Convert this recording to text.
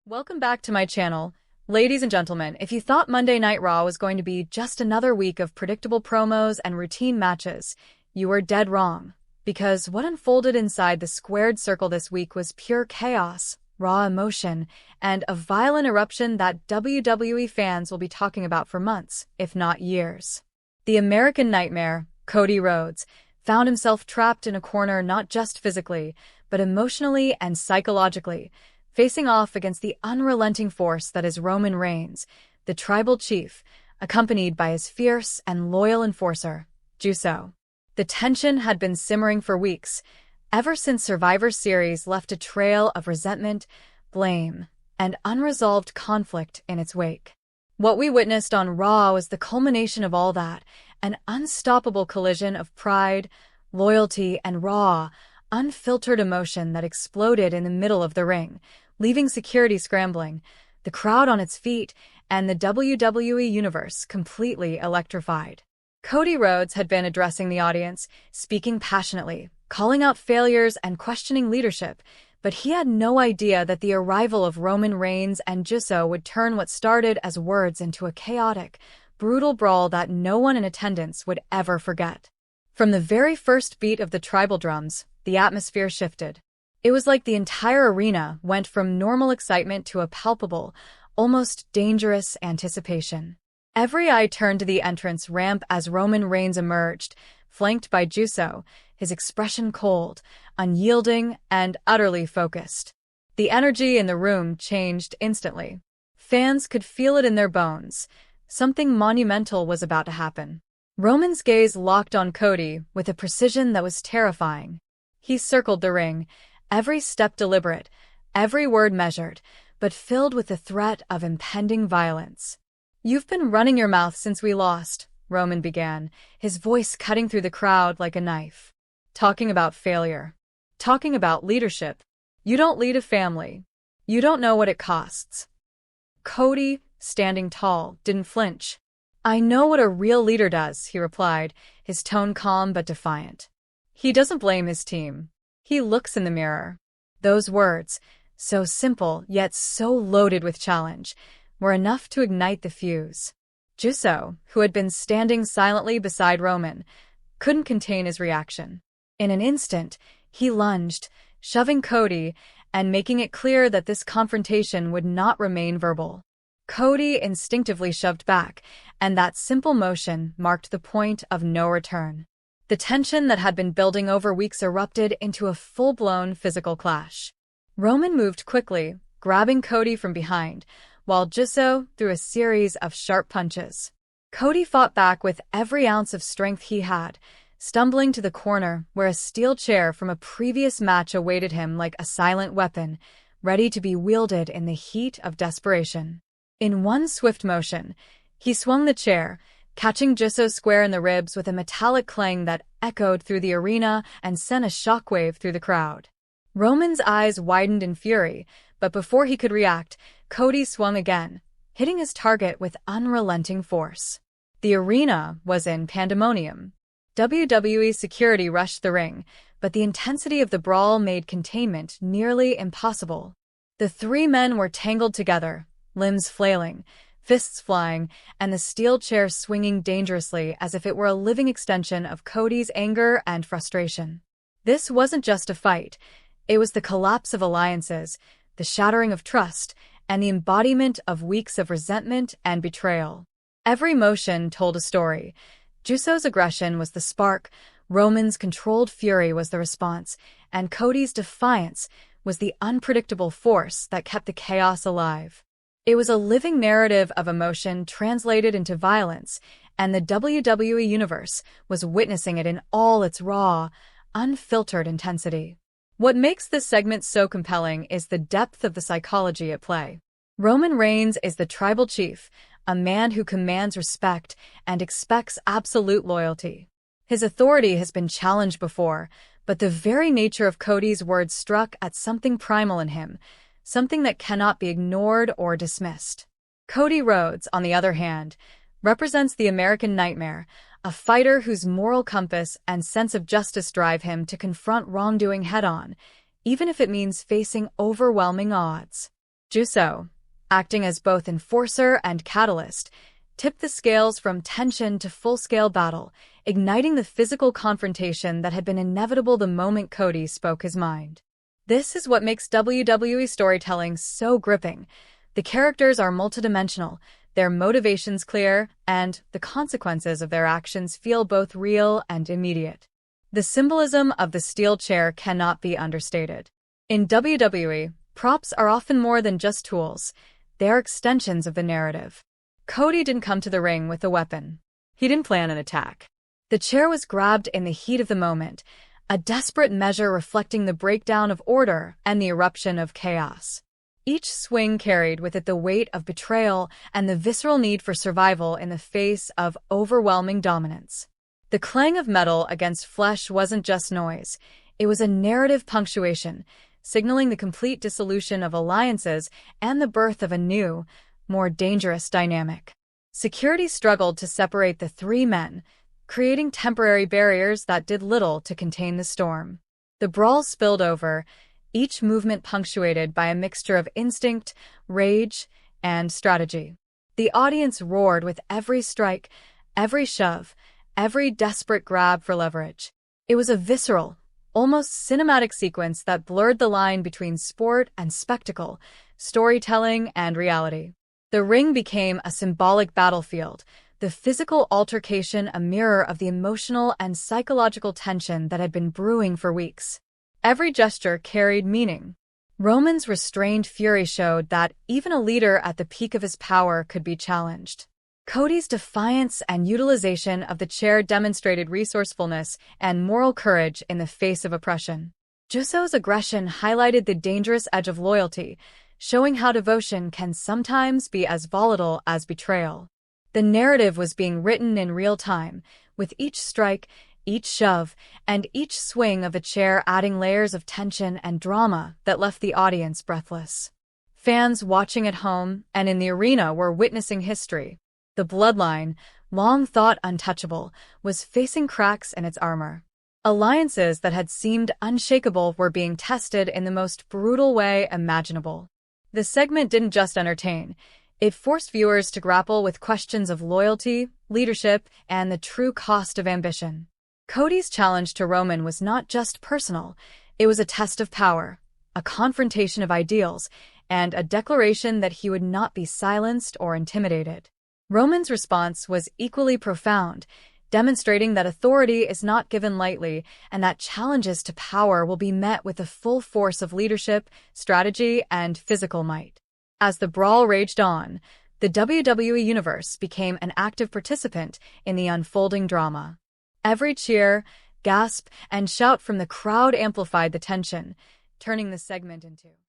Welcome back to my channel. Ladies and gentlemen, if you thought Monday Night Raw was going to be just another week of predictable promos and routine matches, you were dead wrong. Because what unfolded inside the squared circle this week was pure chaos, raw emotion, and a violent eruption that WWE fans will be talking about for months, if not years. The American Nightmare, Cody Rhodes, found himself trapped in a corner not just physically, but emotionally and psychologically, facing off against the unrelenting force that is Roman Reigns, the tribal chief, accompanied by his fierce and loyal enforcer, Uso. The tension had been simmering for weeks, ever since Survivor Series left a trail of resentment, blame, and unresolved conflict in its wake. What we witnessed on Raw was the culmination of all that, an unstoppable collision of pride, loyalty, and raw, unfiltered emotion that exploded in the middle of the ring, leaving security scrambling, the crowd on its feet, and the WWE Universe completely electrified. Cody Rhodes had been addressing the audience, speaking passionately, calling out failures and questioning leadership, but he had no idea that the arrival of Roman Reigns and Uso would turn what started as words into a chaotic, brutal brawl that no one in attendance would ever forget. From the very first beat of the tribal drums, the atmosphere shifted. It was like the entire arena went from normal excitement to a palpable, almost dangerous anticipation. Every eye turned to the entrance ramp as Roman Reigns emerged, flanked by Uso, his expression cold, unyielding, and utterly focused. The energy in the room changed instantly. Fans could feel it in their bones. Something monumental was about to happen. Roman's gaze locked on Cody with a precision that was terrifying. He circled the ring, every step deliberate, every word measured, but filled with the threat of impending violence. "You've been running your mouth since we lost," Roman began, his voice cutting through the crowd like a knife. "Talking about failure. Talking about leadership. You don't lead a family. You don't know what it costs." Cody, standing tall, didn't flinch. "I know what a real leader does," he replied, his tone calm but defiant. "He doesn't blame his team. He looks in the mirror." Those words, so simple yet so loaded with challenge, were enough to ignite the fuse. Uso, who had been standing silently beside Roman, couldn't contain his reaction. In an instant, he lunged, shoving Cody and making it clear that this confrontation would not remain verbal. Cody instinctively shoved back, and that simple motion marked the point of no return. The tension that had been building over weeks erupted into a full-blown physical clash. Roman moved quickly, grabbing Cody from behind, while Uso threw a series of sharp punches. Cody fought back with every ounce of strength he had, stumbling to the corner where a steel chair from a previous match awaited him like a silent weapon, ready to be wielded in the heat of desperation. In one swift motion, he swung the chair, catching Uso square in the ribs with a metallic clang that echoed through the arena and sent a shockwave through the crowd. Roman's eyes widened in fury, but before he could react, Cody swung again, hitting his target with unrelenting force. The arena was in pandemonium. WWE security rushed the ring, but the intensity of the brawl made containment nearly impossible. The three men were tangled together, limbs flailing, fists flying, and the steel chair swinging dangerously as if it were a living extension of Cody's anger and frustration. This wasn't just a fight. It was the collapse of alliances, the shattering of trust, and the embodiment of weeks of resentment and betrayal. Every motion told a story. Uso's aggression was the spark, Roman's controlled fury was the response, and Cody's defiance was the unpredictable force that kept the chaos alive. It was a living narrative of emotion translated into violence, and the WWE Universe was witnessing it in all its raw, unfiltered intensity. What makes this segment so compelling is the depth of the psychology at play. Roman Reigns is the tribal chief, a man who commands respect and expects absolute loyalty. His authority has been challenged before, but the very nature of Cody's words struck at something primal in him, something that cannot be ignored or dismissed. Cody Rhodes, on the other hand, represents the American Nightmare, a fighter whose moral compass and sense of justice drive him to confront wrongdoing head-on, even if it means facing overwhelming odds. Uso, acting as both enforcer and catalyst, tipped the scales from tension to full-scale battle, igniting the physical confrontation that had been inevitable the moment Cody spoke his mind. This is what makes WWE storytelling so gripping. The characters are multidimensional, their motivations clear, and the consequences of their actions feel both real and immediate. The symbolism of the steel chair cannot be understated. In WWE, props are often more than just tools. They are extensions of the narrative. Cody didn't come to the ring with a weapon. He didn't plan an attack. The chair was grabbed in the heat of the moment, a desperate measure reflecting the breakdown of order and the eruption of chaos. Each swing carried with it the weight of betrayal and the visceral need for survival in the face of overwhelming dominance. The clang of metal against flesh wasn't just noise. It was a narrative punctuation, signaling the complete dissolution of alliances and the birth of a new, more dangerous dynamic. Security struggled to separate the three men, creating temporary barriers that did little to contain the storm. The brawl spilled over, each movement punctuated by a mixture of instinct, rage, and strategy. The audience roared with every strike, every shove, every desperate grab for leverage. It was a visceral, almost cinematic sequence that blurred the line between sport and spectacle, storytelling and reality. The ring became a symbolic battlefield, the physical altercation a mirror of the emotional and psychological tension that had been brewing for weeks. Every gesture carried meaning. Roman's restrained fury showed that even a leader at the peak of his power could be challenged. Cody's defiance and utilization of the chair demonstrated resourcefulness and moral courage in the face of oppression. Uso's aggression highlighted the dangerous edge of loyalty, showing how devotion can sometimes be as volatile as betrayal. The narrative was being written in real time, with each strike, each shove, and each swing of the chair adding layers of tension and drama that left the audience breathless. Fans watching at home and in the arena were witnessing history. The bloodline, long thought untouchable, was facing cracks in its armor. Alliances that had seemed unshakable were being tested in the most brutal way imaginable. The segment didn't just entertain. It forced viewers to grapple with questions of loyalty, leadership, and the true cost of ambition. Cody's challenge to Roman was not just personal. It was a test of power, a confrontation of ideals, and a declaration that he would not be silenced or intimidated. Roman's response was equally profound, demonstrating that authority is not given lightly and that challenges to power will be met with the full force of leadership, strategy, and physical might. As the brawl raged on, the WWE Universe became an active participant in the unfolding drama. Every cheer, gasp, and shout from the crowd amplified the tension, turning the segment into